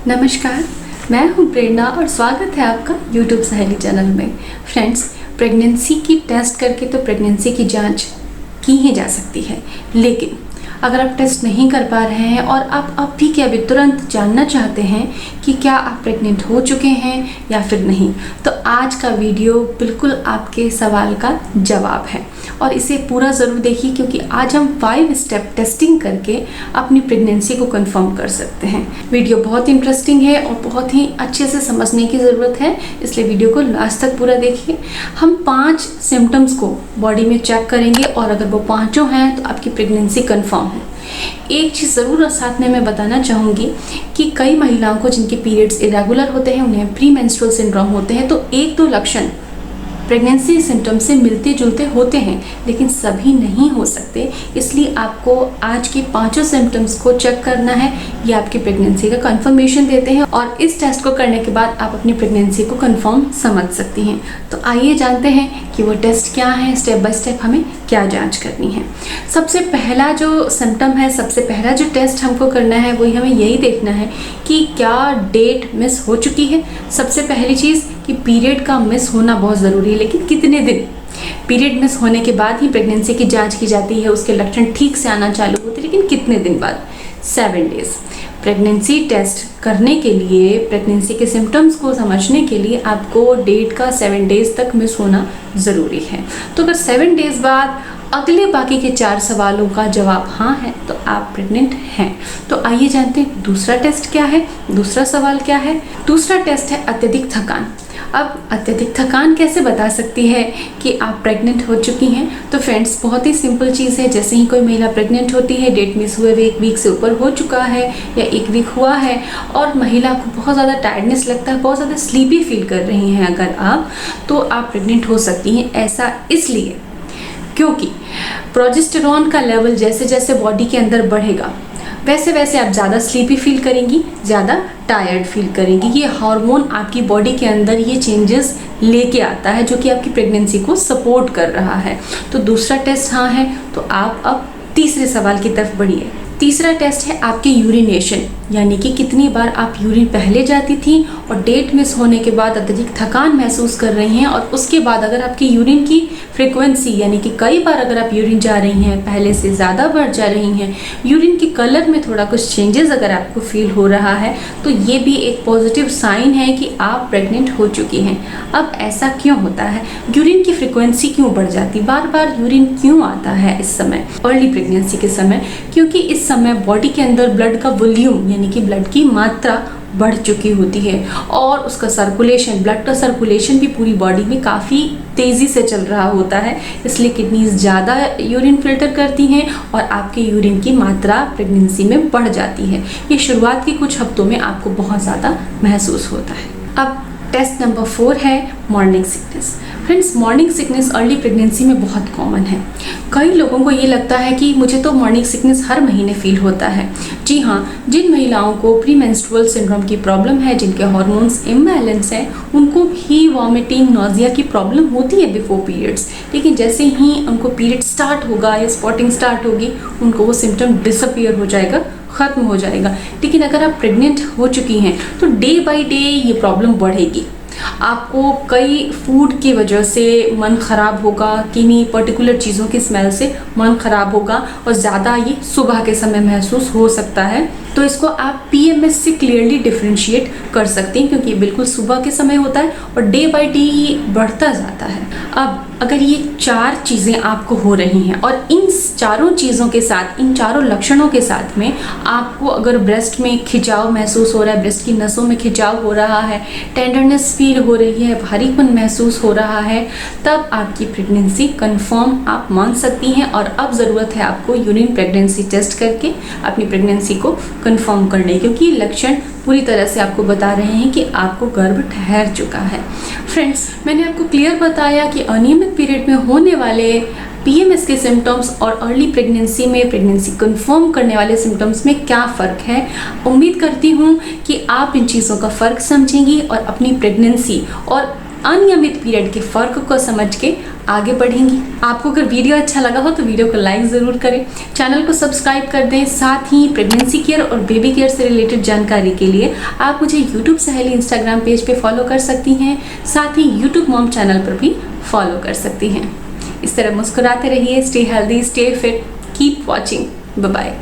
नमस्कार, मैं हूं प्रेरणा और स्वागत है आपका YouTube सहेली चैनल में। फ्रेंड्स, प्रेगनेंसी की टेस्ट करके तो प्रेगनेंसी की जांच की ही जा सकती है, लेकिन अगर आप टेस्ट नहीं कर पा रहे हैं और आप अभी के अभी तुरंत जानना चाहते हैं कि क्या आप प्रेग्नेंट हो चुके हैं या फिर नहीं, तो आज का वीडियो बिल्कुल आपके सवाल का जवाब है और इसे पूरा ज़रूर देखिए, क्योंकि आज हम 5 स्टेप टेस्टिंग करके अपनी प्रेगनेंसी को कंफर्म कर सकते हैं। वीडियो बहुत इंटरेस्टिंग है और बहुत ही अच्छे से समझने की ज़रूरत है, इसलिए वीडियो को लास्ट तक पूरा देखिए। हम 5 सिम्टम्स को बॉडी में चेक करेंगे और अगर वो पाँचों हैं तो आपकी प्रेगनेंसी कंफर्म है। एक चीज़ ज़रूर साथ में मैं बताना चाहूँगी कि कई महिलाओं को जिनके पीरियड्स इरेगुलर होते हैं, उन्हें प्री मेंस्ट्रुअल सिंड्रोम होते हैं, तो 1-2 लक्षण प्रेगनेंसी सिम्टम्स से मिलते जुलते होते हैं, लेकिन सभी नहीं हो सकते। इसलिए आपको आज के 5 सिम्टम्स को चेक करना है, ये आपकी प्रेगनेंसी का कंफर्मेशन देते हैं और इस टेस्ट को करने के बाद आप अपनी प्रेगनेंसी को कंफर्म समझ सकती हैं। तो आइए जानते हैं कि वो टेस्ट क्या है, स्टेप बाय स्टेप हमें क्या जांच करनी है। सबसे पहला जो सिम्टम है, सबसे पहला जो टेस्ट हमको करना है, वही हमें यही देखना है कि क्या डेट मिस हो चुकी है। सबसे पहली चीज़ कि पीरियड का मिस होना बहुत ज़रूरी है, लेकिन कितने दिन। पीरियड मिस होने के बाद ही प्रेगनेंसी की जांच की जाती है, उसके लक्षण ठीक से आना चालू होते हैं, लेकिन कितने दिन बाद? 7 डेज़। प्रेगनेंसी टेस्ट करने के लिए, प्रेगनेंसी के सिम्टम्स को समझने के लिए आपको डेट का 7 डेज़ तक मिस होना ज़रूरी है। तो अगर 7 डेज़ बाद अगले बाकी के 4 सवालों का जवाब हाँ है तो आप प्रेग्नेंट हैं। तो आइए जानते हैं दूसरा टेस्ट क्या है, दूसरा सवाल क्या है। दूसरा टेस्ट है अत्यधिक थकान। अब अत्यधिक थकान कैसे बता सकती है कि आप प्रेग्नेंट हो चुकी हैं? तो फ्रेंड्स, बहुत ही सिंपल चीज़ है। जैसे ही कोई महिला प्रेग्नेंट होती है, डेट मिस हुए 1 वीक से ऊपर हो चुका है या 1 वीक हुआ है और महिला को बहुत ज़्यादा टायर्डनेस लगता है, बहुत ज़्यादा स्लीपी फील कर रही हैं अगर आप, तो आप प्रेग्नेंट हो सकती हैं। ऐसा इसलिए क्योंकि प्रोजेस्टेरॉन का लेवल जैसे जैसे बॉडी के अंदर बढ़ेगा, वैसे वैसे आप ज़्यादा स्लीपी फील करेंगी, ज़्यादा टायर्ड फील करेंगी। ये हार्मोन आपकी बॉडी के अंदर ये चेंजेस लेके आता है, जो कि आपकी प्रेगनेंसी को सपोर्ट कर रहा है। तो दूसरा टेस्ट हाँ है, तो आप अब तीसरे सवाल की तरफ बढ़िए। तीसरा टेस्ट है आपकी यूरिनेशन, यानी कि कितनी बार आप यूरिन पहले जाती थी और डेट मिस होने के बाद अत्यधिक थकान महसूस कर रही हैं, और उसके बाद अगर आपकी यूरिन की फ्रीक्वेंसी, यानी कि कई बार अगर आप यूरिन जा रही हैं, पहले से ज़्यादा बार जा रही हैं, यूरिन के कलर में थोड़ा कुछ चेंजेस अगर आपको फील हो रहा है, तो ये भी एक पॉजिटिव साइन है कि आप प्रेग्नेंट हो चुकी हैं। अब ऐसा क्यों होता है? यूरिन की फ्रीक्वेंसी क्यों बढ़ जाती, बार बार यूरिन क्यों आता है इस समय, अर्ली प्रेगनेंसी के समय? क्योंकि इस समय बॉडी के अंदर ब्लड का वॉल्यूम, यानी कि ब्लड की मात्रा बढ़ चुकी होती है और उसका सर्कुलेशन, ब्लड का सर्कुलेशन भी पूरी बॉडी में काफ़ी तेज़ी से चल रहा होता है। इसलिए किडनीज ज़्यादा यूरिन फिल्टर करती हैं और आपके यूरिन की मात्रा प्रेगनेंसी में बढ़ जाती है। ये शुरुआत के कुछ हफ्तों में आपको बहुत ज़्यादा महसूस होता है। अब टेस्ट नंबर 4 है morning sickness. Friends, morning sickness early pregnancy में बहुत कॉमन है। कई लोगों को ये लगता है कि मुझे तो मॉर्निंग सिकनेस हर महीने फील होता है। जी हाँ, जिन महिलाओं को प्री मेंस्ट्रुअल सिंड्रोम की प्रॉब्लम है, जिनके हार्मोन्स इम्बैलेंस हैं, उनको भी वॉमिटिंग, नॉजिया की प्रॉब्लम होती है बिफोर पीरियड्स, लेकिन जैसे ही उनको पीरियड स्टार्ट होगा या स्पॉटिंग स्टार्ट होगी, उनको वो सिम्टम डिसअपियर हो जाएगा, ख़त्म हो जाएगा। लेकिन अगर आप प्रेग्नेंट हो चुकी हैं तो डे बाय डे ये प्रॉब्लम बढ़ेगी। आपको कई फूड की वजह से मन ख़राब होगा, किन्हीं पर्टिकुलर चीज़ों की स्मेल से मन ख़राब होगा और ज़्यादा ये सुबह के समय महसूस हो सकता है। तो इसको आप PMS से क्लियरली डिफ्रेंशिएट कर सकते हैं, क्योंकि बिल्कुल सुबह के समय होता है और डे बाय डे ये बढ़ता जाता है। अब अगर ये 4 चीज़ें आपको हो रही हैं और इन चारों चीज़ों के साथ, इन चारों लक्षणों के साथ में आपको अगर ब्रेस्ट में खिंचाव महसूस हो रहा है, ब्रेस्ट की नसों में खिंचाव हो रहा है, टेंडरनेस फील हो रही है, भारीपन महसूस हो रहा है, तब आपकी प्रेगनेंसी कंफर्म आप मान सकती हैं। और अब ज़रूरत है आपको यूरिन प्रेगनेंसी टेस्ट करके अपनी प्रेगनेंसी को कंफर्म करने, क्योंकि ये लक्षण पूरी तरह से आपको बता रहे हैं कि आपको गर्भ ठहर चुका है। फ्रेंड्स, मैंने आपको क्लियर बताया कि अनियमित पीरियड में होने वाले PMS के सिम्टम्स और अर्ली प्रेगनेंसी में प्रेगनेंसी कंफर्म करने वाले सिम्टम्स में क्या फ़र्क है। उम्मीद करती हूँ कि आप इन चीज़ों का फ़र्क समझेंगी और अपनी प्रेगनेंसी और अनियमित पीरियड के फ़र्क को समझ के आगे बढ़ेंगी। आपको अगर वीडियो अच्छा लगा हो तो वीडियो को लाइक ज़रूर करें, चैनल को सब्सक्राइब कर दें। साथ ही प्रेगनेंसी केयर और बेबी केयर से रिलेटेड जानकारी के लिए आप मुझे यूट्यूब सहेली इंस्टाग्राम पेज पे फॉलो कर सकती हैं, साथ ही यूट्यूब मॉम चैनल पर भी फॉलो कर सकती हैं। इस तरह मुस्कुराते रहिए, stay healthy, stay fit, keep watching, bye bye.